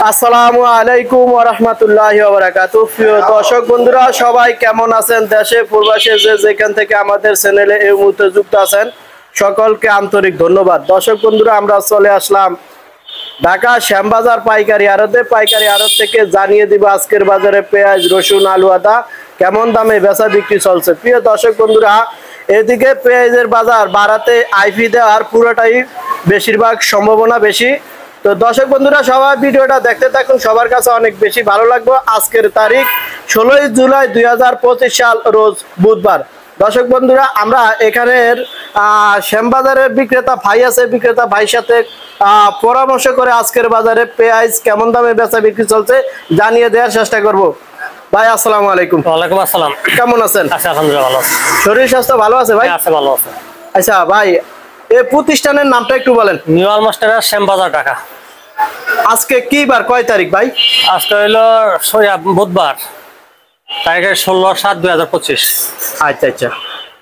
আসসালামু আলাইকুম ওয়া রাহমাতুল্লাহি ওয়া বারাকাতুহু। প্রিয় দর্শক বন্ধুরা সবাই কেমন আছেন? দেশে প্রবাসে যে যেখান থেকে আমাদের চ্যানেলে এই মুহূর্তে যুক্ত আছেন সকলকে আন্তরিক ধন্যবাদ। দর্শক বন্ধুরা আমরা চলে আসলাম ঢাকা শ্যামবাজার পাইকারি আড়ত থেকে জানিয়ে দিব আজকের বাজারে পেঁয়াজ, রসুন, আলু, আদা কেমন দামে বেচা বিক্রি চলছে। প্রিয় দর্শক বন্ধুরা এদিকে পেঁয়াজের বাজার বাড়াতে আইপি দেওয়ার পুরোটাই বেশিরভাগ সম্ভাবনা বেশি। তো দর্শক বন্ধুরা সবাই ভিডিওটা দেখতে থাকুন, সবার কাছে অনেক বেশি ভালো লাগবে। আজকের তারিখ 16 জুলাই 2025 সাল, রোজ বুধবার। দর্শক বন্ধুরা আমরা এখানের শ্যামবাজারের বিক্রেতা ভাই আছে, বিক্রেতা ভাইয়ের সাথে পরামর্শ করে আজকের বাজারে পেঁয়াজ কেমন দামে বেচা বিক্রি চলছে জানিয়ে দেওয়ার চেষ্টা করব। ভাই আসসালামু আলাইকুম। ওয়ালাইকুম আসসালাম। কেমন আছেন? আচ্ছা আলহামদুলিল্লাহ ভালো আছি। শরীর স্বাস্থ্য ভালো আছে ভাই? আছে ভালো আছে। আচ্ছা ভাই এই প্রতিষ্ঠানের নামটা একটু বলেন। নিউ আলমাস্টার শ্যামবাজার ঢাকা। আজকে কি বার, কয় তারিখ ভাই? আজকে হইলো বুধবার, তারিখ 16/7/2025। আচ্ছা আচ্ছা,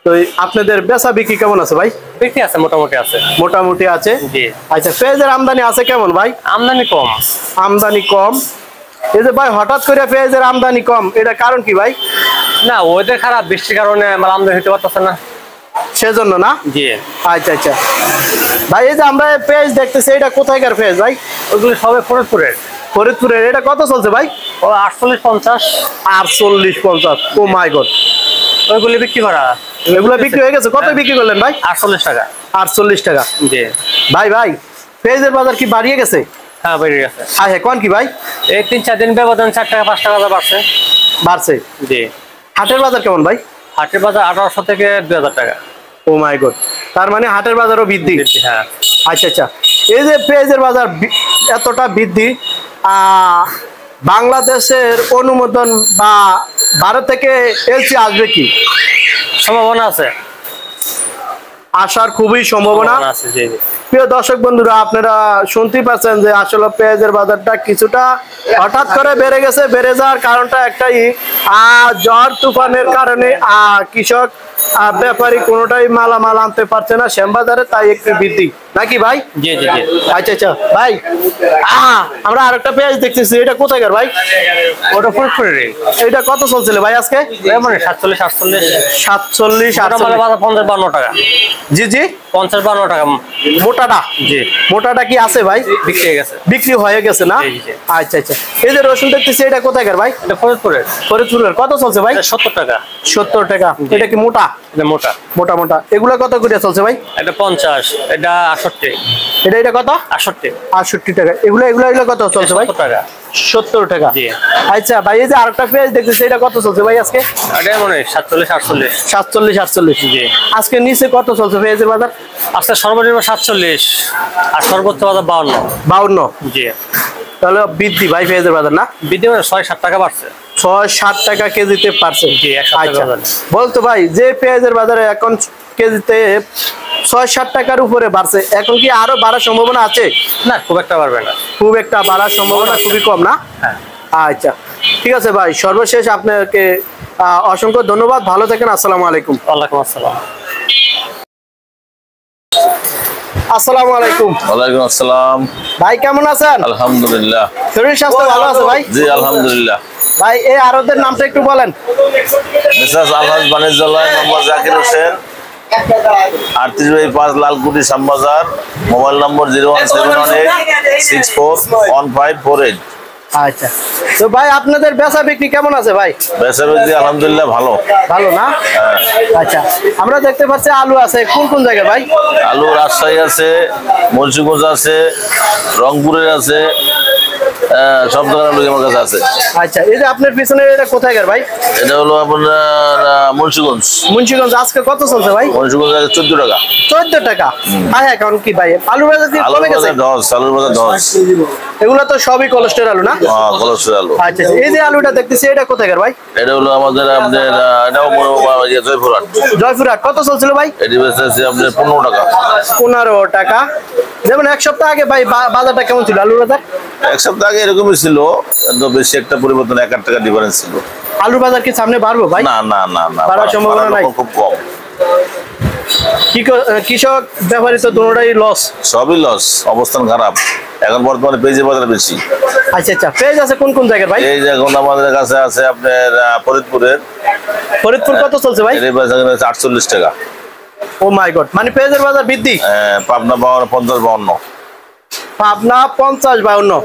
তো আপনাদের বেচা বিক্রি কেমন আছে ভাই? বিক্রি আছে মোটামুটি আছে। মোটামুটি আছে। জি। আচ্ছা পেঁয়াজের আমদানি আছে কেমন ভাই? আমদানি কম। আমদানি কম। এই যে ভাই হঠাৎ করে পেঁয়াজের আমদানি কম, এটা কারণ কি ভাই? না ওয়েদার খারাপ, বৃষ্টির কারণে আমার আমদানি হতে পারতেছে না, সেজন্য না? জি। আচ্ছা আচ্ছা ভাই এই যে আমরা পেঁয়াজ দেখতেছি এটা কোথায়কার পেঁয়াজ ভাই? ওইগুলো সবে ফরিদপুরের। ফরিদপুরের। এটা কত চলছে ভাই? ও 48-50। 48-50। ও মাই গড। ওইগুলি বিক্রি করা। এগুলো বিক্রি হয়ে গেছে? কত বিক্রি করলেন ভাই? 48 টাকা। 48 টাকা। জি। ভাই ভাই পেঁয়াজের বাজার কি বাড়িয়ে গেছে? হ্যাঁ বেড়ে গেছে। হ্যাঁ হ্যাঁ, কোন কি ভাই? এই 3-4 দিন ব্যবধান 4 টাকা 5 টাকা বাড়ছে। বাড়ছে। জি। হাটের বাজার কেমন ভাই? হাটের বাজার 1800 থেকে 2000 টাকা। ও মাই গড, তার মানে হাটের বাজারও বৃদ্ধি। হ্যাঁ। আচ্ছা আচ্ছা, এই যে পেঁয়াজের বাজার এতটা বৃদ্ধি, বাংলাদেশের অনুমোদন বা ভারত থেকে এলসি আসবে কি? সম্ভাবনা আছে, আসার খুবই সম্ভাবনা আছে। জি। প্রিয় দর্শক বন্ধুরা আপনারা শুনতেই পাচ্ছেন যে আসলে পেঁয়াজের বাজারটা কিছুটা হঠাৎ করে বেড়ে গেছে। বেড়ে যাওয়ার কারণটা একটাই, ঝড় তুফানের কারণে কৃষক ব্যাপারী কোনোটাই মালামাল আনতে পারছে না শ্যামবাজারে, তাই একটু বৃদ্ধি নাকি ভাই? জি জি জি। আচ্ছা আচ্ছা ভাই আমরা আরেকটা পেঁয়াজ দেখতেছি, এটা কোথায়কার ভাই? ওটা ফরিদপুরের। এটা কত চলছিল ভাই আজকে? মানে 47-48। 47-48। 50-52 টাকা। জি জি, 50-52 টাকা মোটাটা। জি। মোটাটা কি আছে ভাই? বিক্রি হয়ে গেছে। বিক্রি হয়ে গেছে না? আচ্ছা আচ্ছা, এই যে রসুন দেখতেছি এটা কোথায়কার ভাই? এটা ফরিদপুরের। ফরিদপুরের। কত চলছে ভাই? 70 টাকা। 70 টাকা। এটা কি মোটা? এটা মোটা। মোটা মোটা। এগুলা কত করে চলছে ভাই? এটা 50, এটা 68। এটা কত? 68। 68 টাকা। এগুলা কত চলছে ভাই? 70 টাকা। 70 টাকা। জি। আচ্ছা ভাই এই যে আরেকটা পেঁয়াজ দেখতেছি এটা কত চলছে ভাই আজকে? এটা মানে 47-48। 47-48। জি। আজকে নিচে কত চলছে পেঁয়াজের বাজার? আজকে সর্বনিম্ন 47 আর সর্বোচ্চ বাজার 52। 52। জি। তাহলে বৃদ্ধি ভাই পেঁয়াজের বাজার না? বৃদ্ধি মানে 6-7 টাকা বাড়ছে। 6-7 টাকা কেজিতে পারছে। জি। আচ্ছা বলতো ভাই যে পেঁয়াজের বাজারে এখন কেজিতে 6-7 টাকার উপরে বাড়ছে, এখন কি আরো বাড়ার সম্ভাবনা আছে? না খুব একটা বাড়বে না। খুব একটা বাড়ার সম্ভাবনা খুবই কম না? হ্যাঁ। আচ্ছা ঠিক আছে ভাই, সর্বশেষ আপনাকে অসংখ্য ধন্যবাদ, ভালো থাকেন। আসসালামু আলাইকুম। ওয়ালাইকুম আসসালাম। আসসালামু আলাইকুম। ওয়ালাইকুম আসসালাম। ভাই কেমন আছেন? আলহামদুলিল্লাহ। শরীর স্বাস্থ্য ভালো আছে ভাই? জি আলহামদুলিল্লাহ। ভাই এই আড়তের নামটা একটু বলেন। মেসার্স আলহাজ বাণিজ্যালয়, মোহাম্মদ জাকির হোসেন, 38/5 লালকুটি শ্যামবাজার। মোবাইল নম্বর 01718641548। আচ্ছা তো ভাই আপনাদের বেচা বিক্রি কেমন আছে ভাই? বেচা বিক্রি আলহামদুলিল্লাহ ভালো। ভালো না? আচ্ছা আমরা দেখতে পাচ্ছি আলু আছে কোন কোন জায়গায় ভাই? আলু রাজশাহী আছে, মুন্সিগঞ্জ আছে, রংপুরের আছে, সব ধরনের আলু আমার কাছে আছে। আচ্ছা এই যে আপনার পিছনে এটা কোথায়কার ভাই? এটা হলো আপনার মুন্সিগঞ্জ। মুন্সিগঞ্জ। আজকে কত চলছে ভাই? মুন্সিগঞ্জ 14 টাকা। 14 টাকা। হ্যাঁ হ্যাঁ, কারণ কি ভাই আলুর বাজার কি কমে গেছে? আলুর বাজার 10। এগুলো তো সবই কোলেস্টেরল আলু না? হ্যাঁ কোলেস্টেরল আলু। আচ্ছা এই যে আলুটা দেখতেছি এটা কোথায়কার ভাই? এটা হলো আমাদের আপনার এটাও জয়পুরহাট। জয়পুরহাট। কত চলছিল ভাই? এটি বেচতেছি আপনার 15 টাকা। 15 টাকা। যেমন এক সপ্তাহ আগে ভাই বাজারটা কেমন ছিল আলুর বাজার? এক সপ্তাহ আগে এরকমই ছিল, কিন্তু বেশি একটা পরিবর্তন, 1-8 টাকা ডিফারেন্স ছিল। আলুর বাজার কি সামনে বাড়বে ভাই? না না না না, বাড়ার সম্ভাবনা নাই, খুব কম। কৃষক ব্যাপারী তো দুটোটাই লস। সবই লস, অবস্থান খারাপ। এখন বর্তমানে পেঁয়াজের বাজার বেশি। আচ্ছা আচ্ছা, পেঁয়াজ আছে কোন কোন জায়গার ভাই? এই যে এখন আমাদের কাছে আছে আপনার ফরিদপুরের। ফরিদপুর কত চলছে ভাই? এর বাজার 48 টাকা। ও মাই গড, মানে পেঁয়াজের বাজার বৃদ্ধি। পাবনা 50-52। পাবনা 50-52।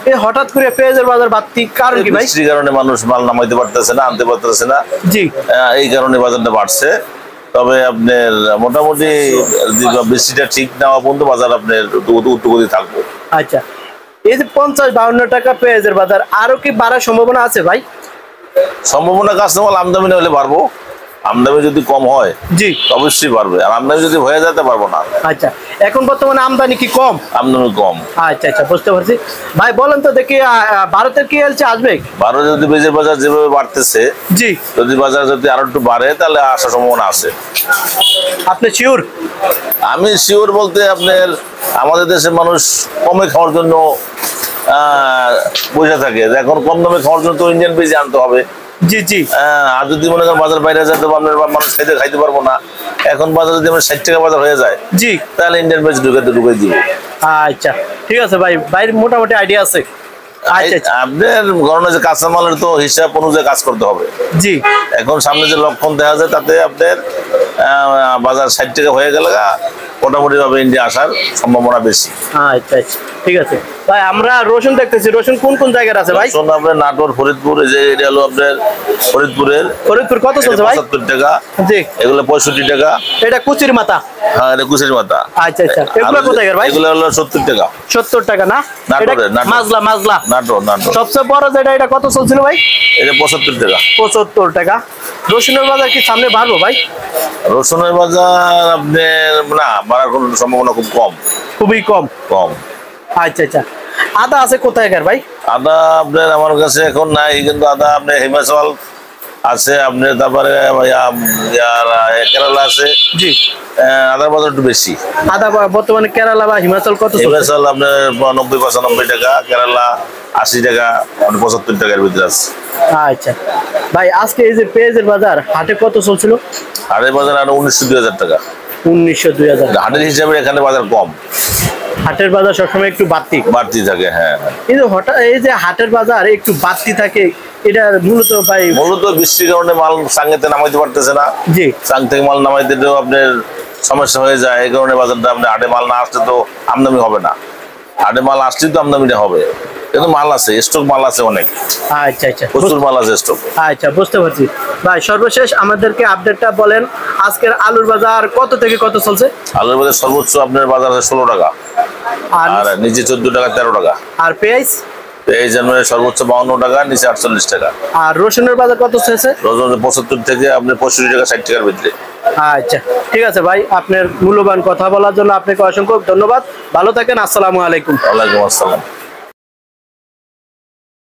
এই হঠাৎ করে পেঁয়াজের বাজার বাড়তি কারণ কি ভাই? বৃষ্টির কারণে মানুষ মাল নামাইতে পারতেছে না, আনতে পারতেছে না। জি, এই কারণে বাজারটা বাড়ছে। তবে আপনার মোটামুটি বৃষ্টিটা ঠিক না হওয়া পর্যন্ত বাজার আপনার উত্তরগতি থাকবো। আচ্ছা, এই যে 50-52 টাকা পেঁয়াজের বাজার, আরো কি বাড়ার সম্ভাবনা আছে ভাই? সম্ভাবনা কাস্টমার আমদানি না হলে পারবো। আমদানি যদি কম হয় জি, অবশ্যই পারবে, আর আমদানি যদি হয়ে যেতে পারবো না। আচ্ছা, এখন বর্তমানে আমদানি কি কম? আমদানি কম। আচ্ছা আচ্ছা, বুঝতে পারছি। ভাই বলেন তো দেখি, ভারতের কি এলচি আসবে? ভারতে যদি পেঁয়াজের বাজার যেভাবে বাড়তেছে, জি, যদি বাজার যদি আরো একটু বাড়ে তাহলে আসার সম্ভাবনা আছে। আপনি শিওর? আমি শিওর বলতে আপনার আমাদের দেশের মানুষ কমে খাওয়ার জন্য বসে থাকে। এখন কম দামে খাওয়ার জন্য তো ইন্ডিয়ান পেঁয়াজ আনতে হবে। জি জি, আর যদি মনে করেন বাজার বাইরে যায় তো আপনার মানুষ খাইতে পারবো না। এখন বাজার যদি আমার 60 টাকা বাজার হয়ে যায়, জি, তাহলে ইন্ডিয়ান পেঁয়াজ ঢুকে দিব। আচ্ছা ঠিক আছে ভাই, বাইরের মোটামুটি আইডিয়া আছে। আচ্ছা আচ্ছা, আপনার গণনা যে কাঁচামালের তো হিসাব অনুযায়ী কাজ করতে হবে। জি, এখন সামনে যে লক্ষণ দেখা যায় তাতে আপনার বাজার 60 টাকা হয়ে গেলে মোটামুটি ভাবে ইন্ডিয়া আসার সম্ভাবনা বেশি। আচ্ছা আচ্ছা, ঠিক আছে ভাই। আমরা রসুন দেখতেছি, রসুন কোন কোন জায়গার আছে ভাই? রসুন আপনার নাটোর, ফরিদপুর, এই যে এটা হলো আপনার ফরিদপুরের। ফরিদপুর কত চলছে ভাই? 75 টাকা। জি, এগুলো 65 টাকা। এটা কুচির মাথা। হ্যাঁ, এটা কুচের মাথা। আচ্ছা আচ্ছা, এগুলো আর কোথায় ভাই? এগুলো হলো 70 টাকা। 70 টাকা না? নাটোরের, এটা মাজলা মাজলা। নাটোর। সবচেয়ে বড় যেটা, এটা কত চলছিল ভাই? এটা 75 টাকা। 75 টাকা। রসুনের বাজার কি সামনে বাড়বো ভাই? রসুনের বাজার আপনার না বাড়ার কোনো সম্ভাবনা খুব কম। খুবই কম। কম। আচ্ছা আচ্ছা, আদা আছে কোথায় ভাই? আদা আপনার আমার কাছে এখন নাই, কিন্তু আদা আপনার হিমাচল আছে আপনার, তারপরে কেরালা আছে। জি, আদার বাজার একটু বেশি। আদা বর্তমানে কেরালা বা হিমাচল কত চলছে? হিমাচল আপনার 90-95 টাকা, কেরালা 80 টাকা, 75 টাকার ভিতরে আছে। আচ্ছা ভাই, আজকে এই যে পেঁয়াজের বাজার হাটে কত চলছিল? হাটের বাজার আরো 1900-2000 টাকা। 1900-2000। হাটের হিসাবে এখানে বাজার কম। হাটের বাজার সবসময় একটু বাড়তি থাকে। হ্যাঁ, এই যে হঠাৎ এই যে হাটের বাজার একটু বাড়তি থাকে, এটা মূলত ভাই মূলত বৃষ্টির কারণে মাল সাঙ্গেতে নামাইতে পারতেছে না। জি, সাং থেকে মাল নামাইতে তো আপনার সমস্যা হয়ে যায়। এই কারণে বাজারটা আপনার হাটে মাল না আসলে তো আমদানি হবে না। হাটে মাল আসলে তো আমদানিটা হবে, কিন্তু মাল আছে, স্টক মাল আছে অনেক। আচ্ছা আচ্ছা, প্রচুর মাল আছে স্টক। আচ্ছা বুঝতে পারছি ভাই। সর্বশেষ আমাদেরকে আপডেটটা বলেন, আজকের আলুর বাজার কত থেকে কত চলছে? আলুর বাজার সর্বোচ্চ আপনার বাজার আছে 16 টাকা, আর নিচে 14 টাকা, 13 টাকা। আর পেঁয়াজ? এই জানুয়ারি সর্বোচ্চ 52 টাকা, নিচে 48 টাকা। আর রসুনের বাজার কত চলছে? রসুন 75 থেকে আপনার 65 টাকা, 60 টাকার ভিতরে। আচ্ছা ঠিক আছে ভাই, আপনার মূল্যবান কথা বলার জন্য আপনাকে অসংখ্য ধন্যবাদ। ভালো থাকেন, আসসালামু আলাইকুম। ওয়ালাইকুম আসসালাম।